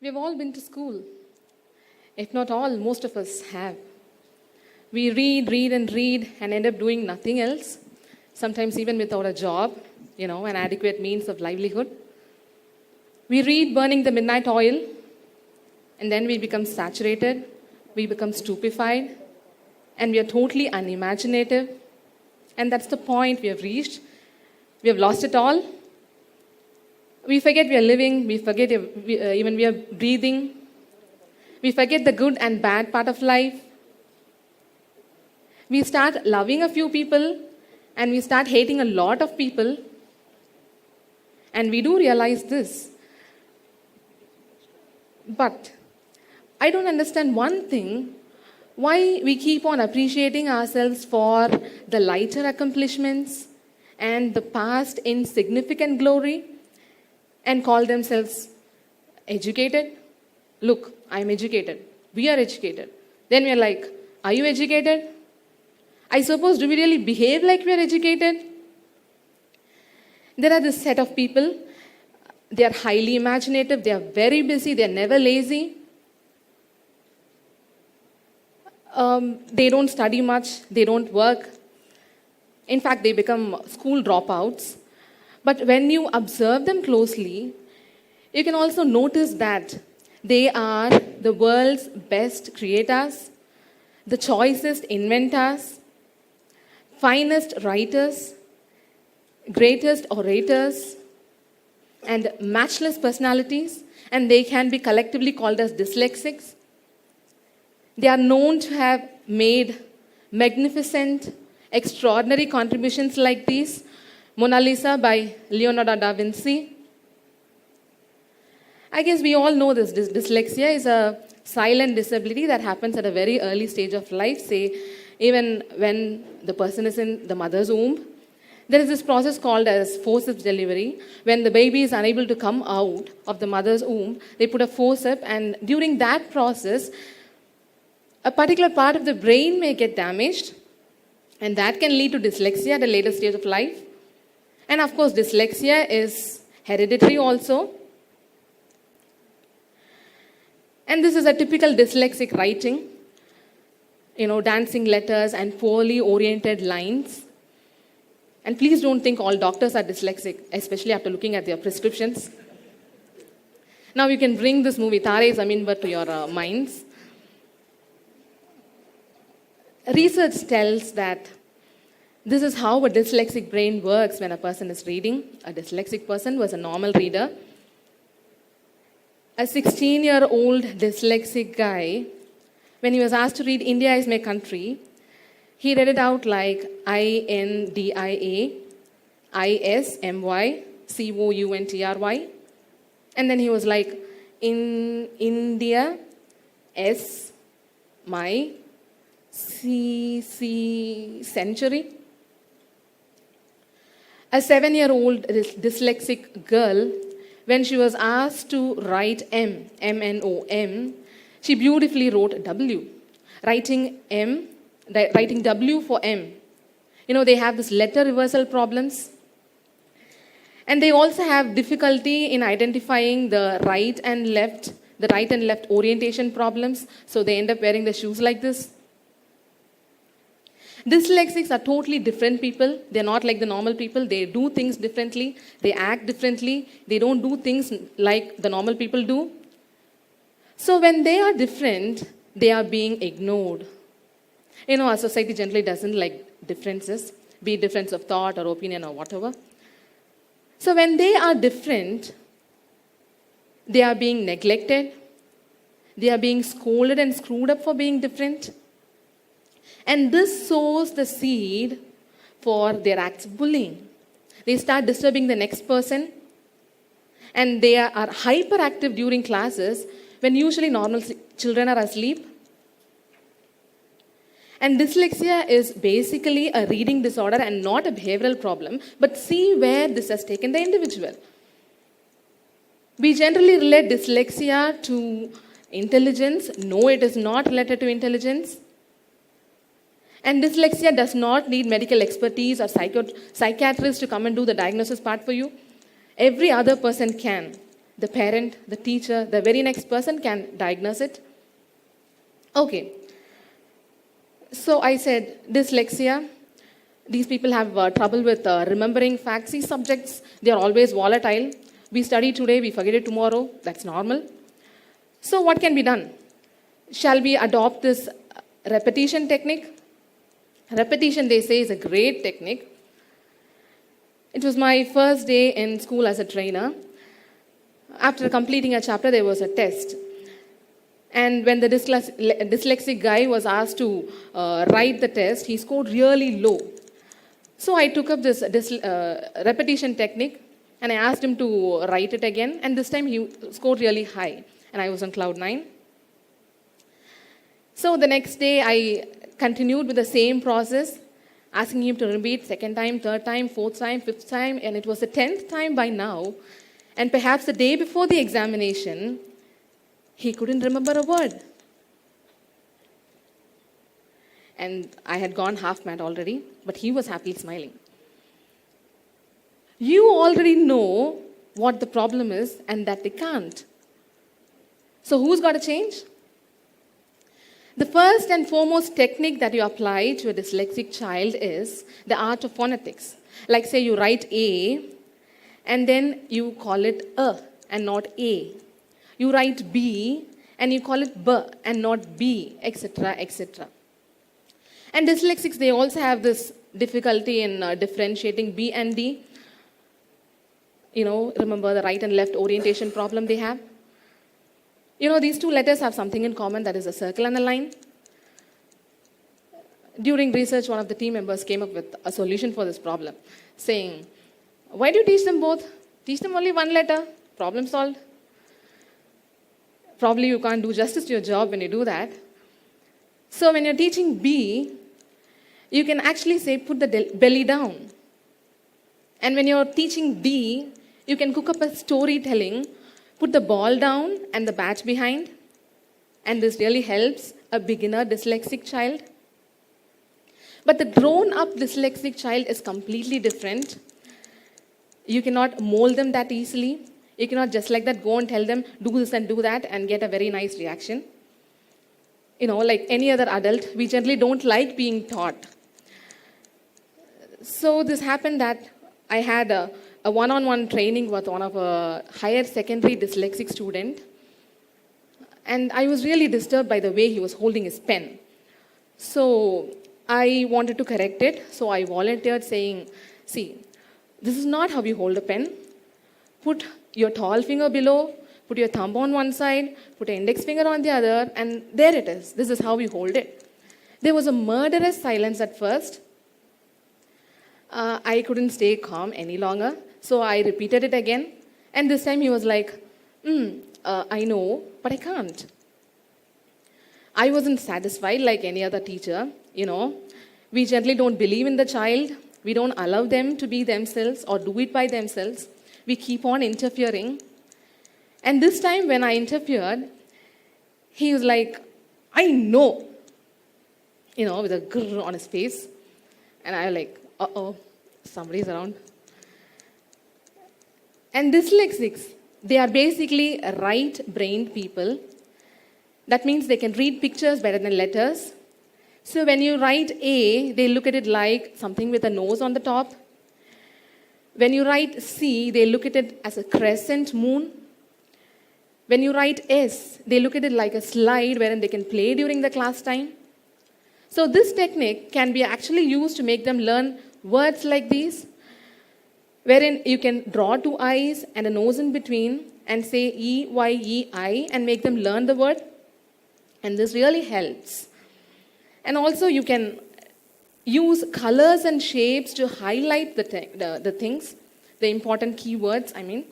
We've all been to school. If not all, most of us have. We read, and end up doing nothing else, sometimes even without a job, an adequate means of livelihood. We read burning the midnight oil, and then we become saturated, we become stupefied, and we are totally unimaginative. And that's the point we have reached. We have lost it all. We forget we are living, we forget even we are breathing. We forget the good and bad part of life. We start loving a few people and we start hating a lot of people. And we do realize this. But I don't understand one thing, why we keep on appreciating ourselves for the lighter accomplishments and the past insignificant glory and call themselves educated. Look, I'm educated. We are educated. Then we are like, are you educated? I suppose, do we really behave like we are educated? There are this set of people. They are highly imaginative. They are very busy. They are never lazy. They don't study much. They don't work. In fact, they become school dropouts. But when you observe them closely, you can also notice that they are the world's best creators, the choicest inventors, finest writers, greatest orators, and matchless personalities, and they can be collectively called as dyslexics. They are known to have made magnificent, extraordinary contributions like these: Mona Lisa by Leonardo da Vinci. I guess we all know this. Dyslexia is a silent disability that happens at a very early stage of life, say even when the person is in the mother's womb. There is this process called as forceps delivery. When the baby is unable to come out of the mother's womb, they put a forceps, and during that process, a particular part of the brain may get damaged, and that can lead to dyslexia at a later stage of life. And of course, dyslexia is hereditary also. And this is a typical dyslexic writing, dancing letters and poorly oriented lines. And please don't think all doctors are dyslexic, especially after looking at their prescriptions. Now you can bring this movie, Tare Zameen Par, to your minds. Research tells that this is how a dyslexic brain works when a person is reading. A dyslexic person was a normal reader. A 16-year-old dyslexic guy, when he was asked to read India is my country, he read it out like INDIA, ISMY, COUNTRY. And then he was like, in India, S, my, C, century. A 7-year-old dyslexic girl, when she was asked to write M-N-O-M, she beautifully wrote W. Writing W for M. They have this letter reversal problems. And they also have difficulty in identifying the right and left orientation problems. So they end up wearing the shoes like this. Dyslexics are totally different people. They're not like the normal people. They do things differently. They act differently. They don't do things like the normal people do. So when they are different, they are being ignored. Our society generally doesn't like differences, be it difference of thought or opinion or whatever. So when they are different, they are being neglected. They are being scolded and screwed up for being different. And this sows the seed for their acts of bullying. They start disturbing the next person. And they are hyperactive during classes when usually normal children are asleep. And dyslexia is basically a reading disorder and not a behavioral problem. But see where this has taken the individual. We generally relate dyslexia to intelligence. No, it is not related to intelligence. And dyslexia does not need medical expertise or psychiatrists to come and do the diagnosis part for you. Every other person can. the parent, the teacher, the very next person can diagnose it. Okay. So I said, dyslexia. These people have trouble with remembering facts. These subjects, they are always volatile. We study today, we forget it tomorrow. That's normal. So what can be done? Shall we adopt this repetition technique? Repetition, they say, is a great technique. It was my first day in school as a trainer. After completing a chapter, there was a test. And when the dyslexic guy was asked to write the test, he scored really low. So I took up this repetition technique and I asked him to write it again. And this time he scored really high. And I was on cloud 9. So the next day I continued with the same process, asking him to repeat second time, third time, fourth time, fifth time. And it was the 10th time by now. And perhaps the day before the examination, he couldn't remember a word. And I had gone half mad already, but he was happily smiling. You already know what the problem is and that they can't. So who's got to change? The first and foremost technique that you apply to a dyslexic child is the art of phonetics. Like say you write A, and then you call it A and not A. You write B and you call it B and not B, etc., etc. And dyslexics, they also have this difficulty in differentiating B and D. You know, remember the right and left orientation problem they have? You know, these two letters have something in common, that is a circle and a line. During research, one of the team members came up with a solution for this problem, saying, why do you teach them both? Teach them only one letter. Problem solved. Probably you can't do justice to your job when you do that. So when you're teaching B, you can actually say, put the belly down. And when you're teaching D, you can cook up a storytelling, put the ball down and the bat behind. And this really helps a beginner dyslexic child. But the grown-up dyslexic child is completely different. You cannot mold them that easily. You cannot just like that go and tell them, do this and do that, and get a very nice reaction. You know, like any other adult, we generally don't like being taught. So this happened that I had a one-on-one training with one of a higher secondary dyslexic student. And I was really disturbed by the way he was holding his pen. So I wanted to correct it. So I volunteered saying, see, this is not how you hold a pen. Put your tall finger below, put your thumb on one side, put your index finger on the other, and there it is. This is how you hold it. There was a murderous silence at first. I couldn't stay calm any longer, so I repeated it again. And this time he was like, I know, but I can't. I wasn't satisfied like any other teacher, you know. We generally don't believe in the child. We don't allow them to be themselves or do it by themselves. We keep on interfering. And this time when I interfered, he was like, I know, you know, with a grrr on his face. And I was like, uh-oh, somebody's around. And dyslexics, they are basically right-brained people. That means they can read pictures better than letters. So when you write A, they look at it like something with a nose on the top. When you write C, they look at it as a crescent moon. When you write S, they look at it like a slide wherein they can play during the class time. So this technique can be actually used to make them learn words like these, wherein you can draw two eyes and a nose in between and say E-Y-E-I and make them learn the word. And this really helps. And also you can use colors and shapes to highlight the things, the important keywords, I mean.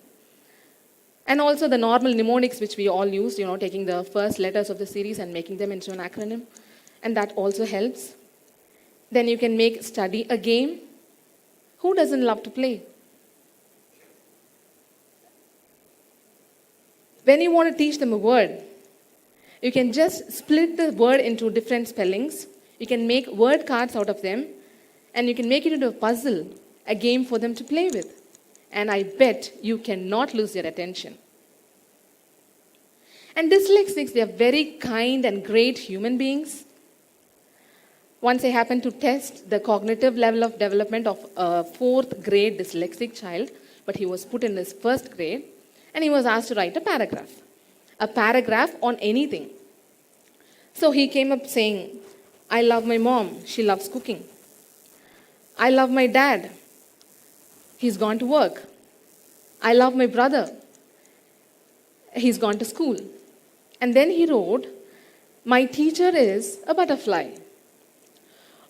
And also the normal mnemonics which we all use, you know, taking the first letters of the series and making them into an acronym. And that also helps. Then you can make study a game. Who doesn't love to play? When you want to teach them a word, you can just split the word into different spellings. You can make word cards out of them. And you can make it into a puzzle, a game for them to play with. And I bet you cannot lose their attention. And dyslexics, they are very kind and great human beings. Once I happened to test the cognitive level of development of a fourth grade dyslexic child, but he was put in his first grade, and he was asked to write a paragraph on anything. So he came up saying, I love my mom, she loves cooking. I love my dad, he's gone to work. I love my brother, he's gone to school. And then he wrote, my teacher is a butterfly.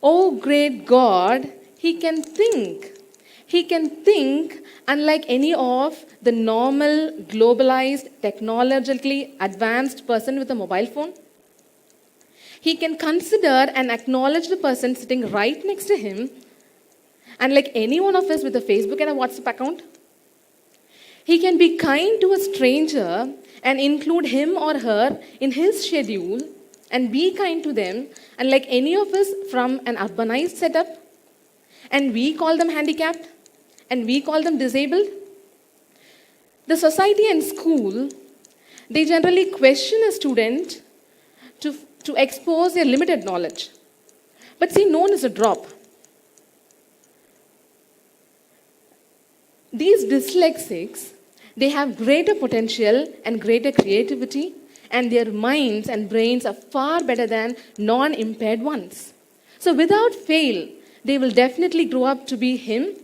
Oh, great God, he can think. He can think unlike any of the normal, globalized, technologically advanced person with a mobile phone. He can consider and acknowledge the person sitting right next to him, unlike any one of us with a Facebook and a WhatsApp account. He can be kind to a stranger and include him or her in his schedule and be kind to them, unlike any of us from an urbanized setup. And we call them handicapped, and we call them disabled. The society and school, they generally question a student to expose their limited knowledge. But see, known is a drop. These dyslexics, they have greater potential and greater creativity, and their minds and brains are far better than non-impaired ones. So without fail, they will definitely grow up to be him.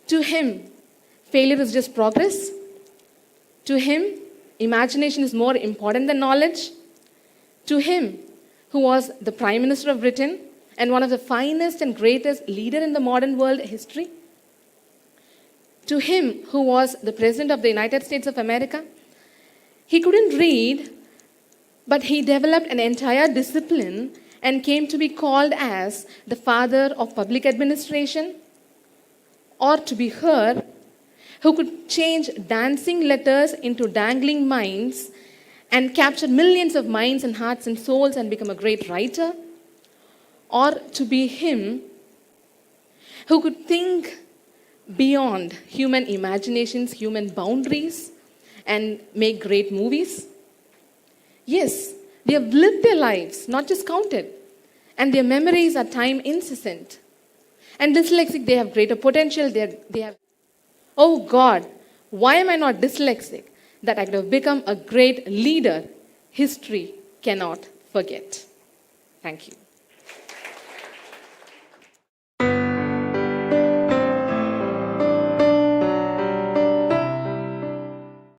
To him, failure is just progress. To him, imagination is more important than knowledge. To him, who was the Prime Minister of Britain and one of the finest and greatest leader in the modern world history. To him, who was the President of the United States of America. He couldn't read, but he developed an entire discipline and came to be called as the father of public administration. Or to be her, who could change dancing letters into dangling minds and capture millions of minds and hearts and souls and become a great writer. Or to be him, who could think beyond human imaginations, human boundaries, and make great movies. Yes, they have lived their lives, not just counted, and their memories are time incessant. And dyslexic, they have greater potential. They have, oh God, why am I not dyslexic? That I could have become a great leader history cannot forget. Thank you.